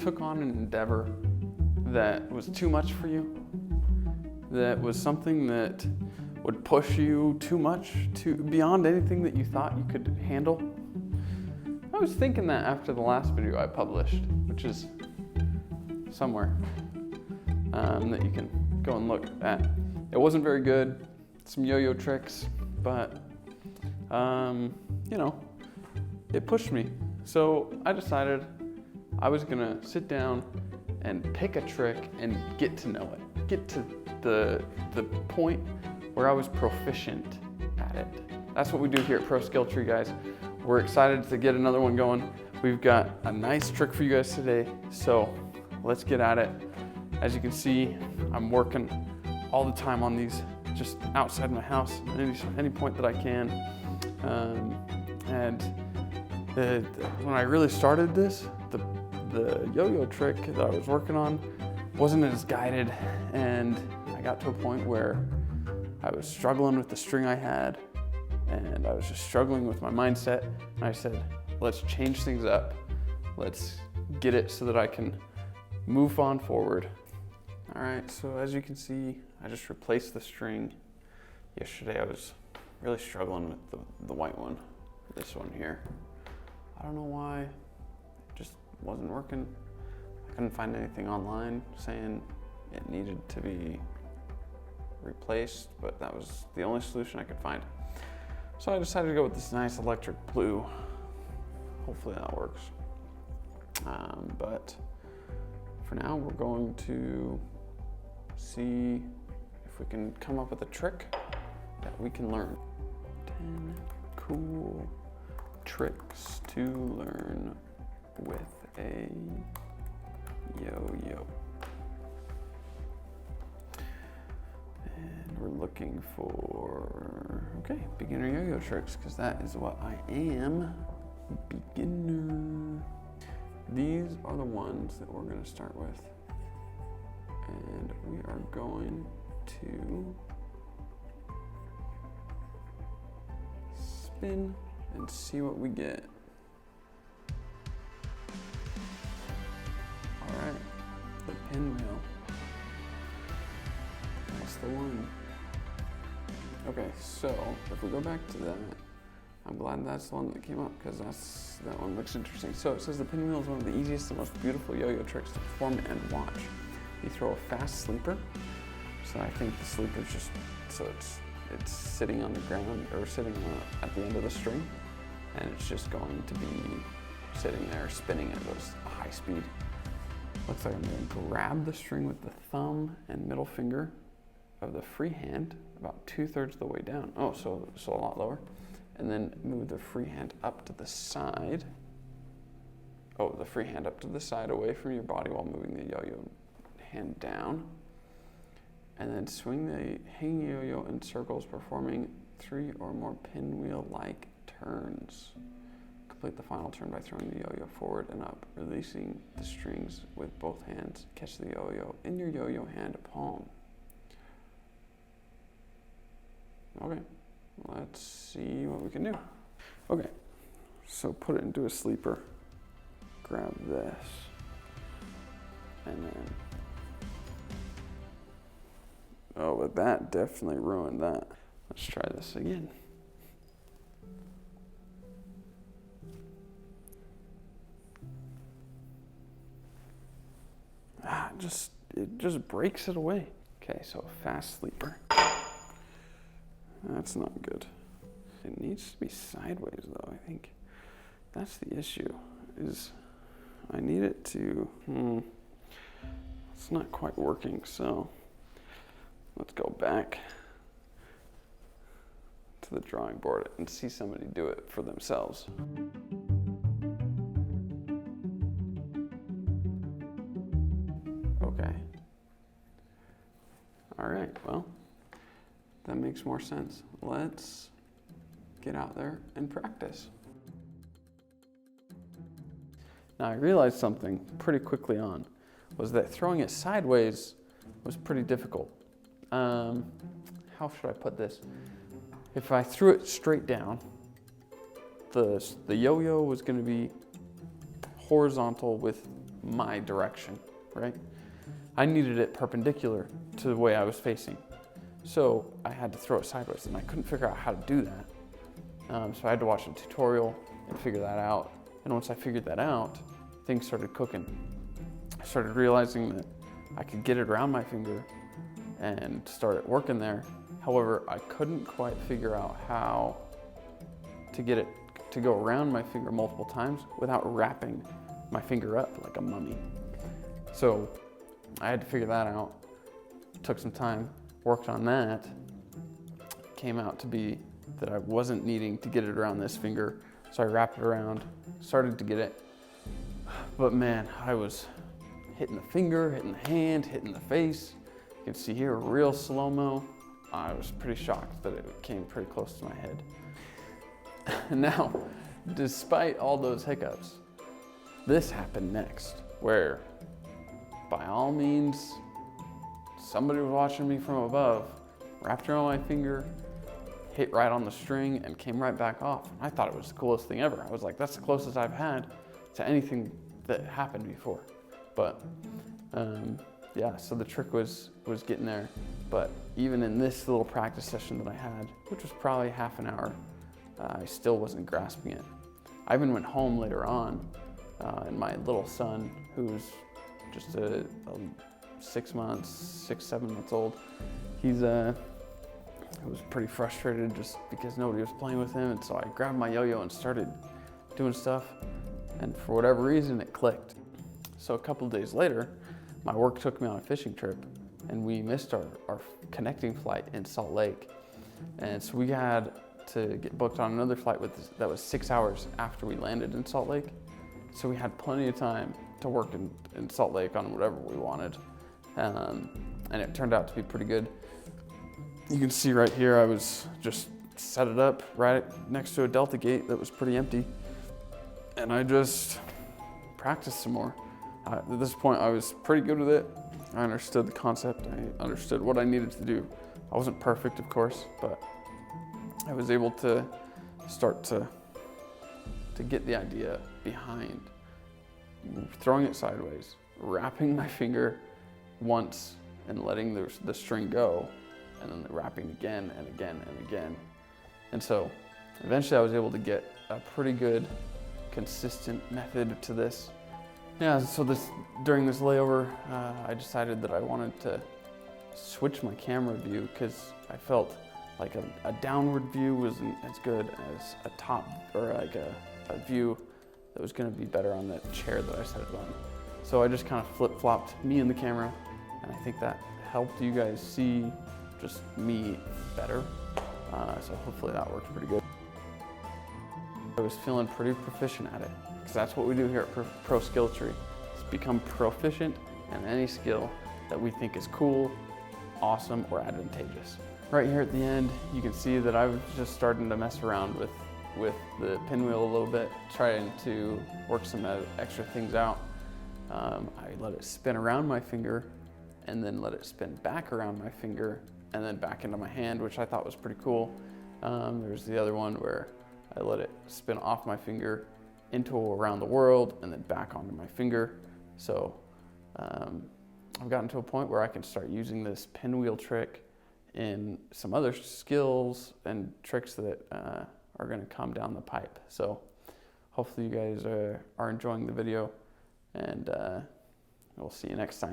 took on an endeavor that was too much for you, that was something that would push you too much, beyond anything that you thought you could handle? I was thinking that after the last video I published, which is somewhere that you can go and look at. It wasn't very good, some yo-yo tricks, but you know, it pushed me. So I decided I was gonna sit down and pick a trick and get to know it, get to the point where I was proficient at it. That's what we do here at Pro Skill Tree, guys. We're excited to get another one going. We've got a nice trick for you guys today, so let's get at it. As you can see, I'm working all the time on these, just outside my house, any point that I can. When I really started this, the yo-yo trick that I was working on wasn't as guided, and I got to a point where I was struggling with the string I had, and I was just struggling with my mindset, and I said, let's change things up. Let's get it so that I can move on forward. All right, so as you can see, I just replaced the string. Yesterday I was really struggling with the white one, this one here. I don't know why, it just wasn't working. I couldn't find anything online saying it needed to be replaced, but that was the only solution I could find. So I decided to go with this nice electric blue. Hopefully that works. But for now, we're going to see if we can come up with a trick that we can learn. 10 cool tricks to learn with a yo-yo. And we're looking for, okay, beginner yo-yo tricks, because that is what I am, beginner. These are the ones that we're gonna start with. And we are going to spin and see what we get. All right, the pinwheel. That's the one. Okay, so if we go back to that, I'm glad that's the one that came up, because that one looks interesting. So it says the pinwheel is one of the easiest and most beautiful yo-yo tricks to perform and watch. You throw a fast sleeper. So I think the sleeper's just, so it's sitting on the ground, or sitting at the end of the string, and it's just going to be sitting there spinning at a high speed. Looks like I'm gonna grab the string with the thumb and middle finger of the free hand about 2/3 of the way down. Oh, so a lot lower. And then move the free hand up to the side. Oh, the free hand up to the side away from your body while moving the yo-yo hand down. And then swing the hanging yo-yo in circles, performing 3 or more pinwheel-like turns. Complete the final turn by throwing the yo-yo forward and up, releasing the strings with both hands. Catch the yo-yo in your yo-yo hand palm. Okay, let's see what we can do. Okay, so put it into a sleeper. Grab this, and then, oh, but that definitely ruined that. Let's try this again. It just breaks it away. Okay, so fast sleeper. That's not good. It needs to be sideways though, I think. That's the issue, is I need it to, it's not quite working, so let's go back to the drawing board and see somebody do it for themselves. Okay. All right, well, that makes more sense. Let's get out there and practice. Now I realized something pretty quickly on, was that throwing it sideways was pretty difficult. How should I put this? If I threw it straight down, the yo-yo was gonna be horizontal with my direction, right? I needed it perpendicular to the way I was facing. So I had to throw it sideways, and I couldn't figure out how to do that. So I had to watch a tutorial and figure that out. And once I figured that out, things started cooking. I started realizing that I could get it around my finger and start working there. However, I couldn't quite figure out how to get it to go around my finger multiple times without wrapping my finger up like a mummy. So I had to figure that out. Took some time, worked on that. Came out to be that I wasn't needing to get it around this finger. So I wrapped it around, started to get it. But man, I was hitting the finger, hitting the hand, hitting the face. You can see here, real slow-mo. I was pretty shocked that it came pretty close to my head. Now, despite all those hiccups, this happened next, where by all means, somebody was watching me from above, wrapped around my finger, hit right on the string, and came right back off. I thought it was the coolest thing ever. I was like, that's the closest I've had to anything that happened before. But yeah, so the trick was getting there. But even in this little practice session that I had, which was probably half an hour, I still wasn't grasping it. I even went home later on, and my little son, who's just a 6 months, 7 months old, he was pretty frustrated just because nobody was playing with him. And so I grabbed my yo-yo and started doing stuff. And for whatever reason, it clicked. So a couple of days later, my work took me on a fishing trip, and we missed our connecting flight in Salt Lake. And so we had to get booked on another flight that was 6 hours after we landed in Salt Lake. So we had plenty of time to work in Salt Lake on whatever we wanted. And it turned out to be pretty good. You can see right here, I was just set it up right next to a Delta gate that was pretty empty. And I just practiced some more. At this point, I was pretty good with it. I understood the concept. I understood what I needed to do. I wasn't perfect, of course, but I was able to start to get the idea behind throwing it sideways, wrapping my finger once and letting the string go, and then wrapping again and again and again. And so eventually I was able to get a pretty good, consistent method to this. Yeah, so during this layover, I decided that I wanted to switch my camera view because I felt like a downward view wasn't as good as a top, or like a view that was gonna be better on the chair that I set it on. So I just kind of flip-flopped me and the camera, and I think that helped you guys see just me better. So hopefully that worked pretty good. I was feeling pretty proficient at it, because that's what we do here at Pro Skill Tree, is become proficient in any skill that we think is cool, awesome, or advantageous. Right here at the end, you can see that I was just starting to mess around with the pinwheel a little bit, trying to work some extra things out. I let it spin around my finger, and then let it spin back around my finger, and then back into my hand, which I thought was pretty cool. There's the other one where I let it spin off my finger into around the world, and then back onto my finger. So I've gotten to a point where I can start using this pinwheel trick in some other skills and tricks that are gonna come down the pipe. So hopefully you guys are enjoying the video, and we'll see you next time.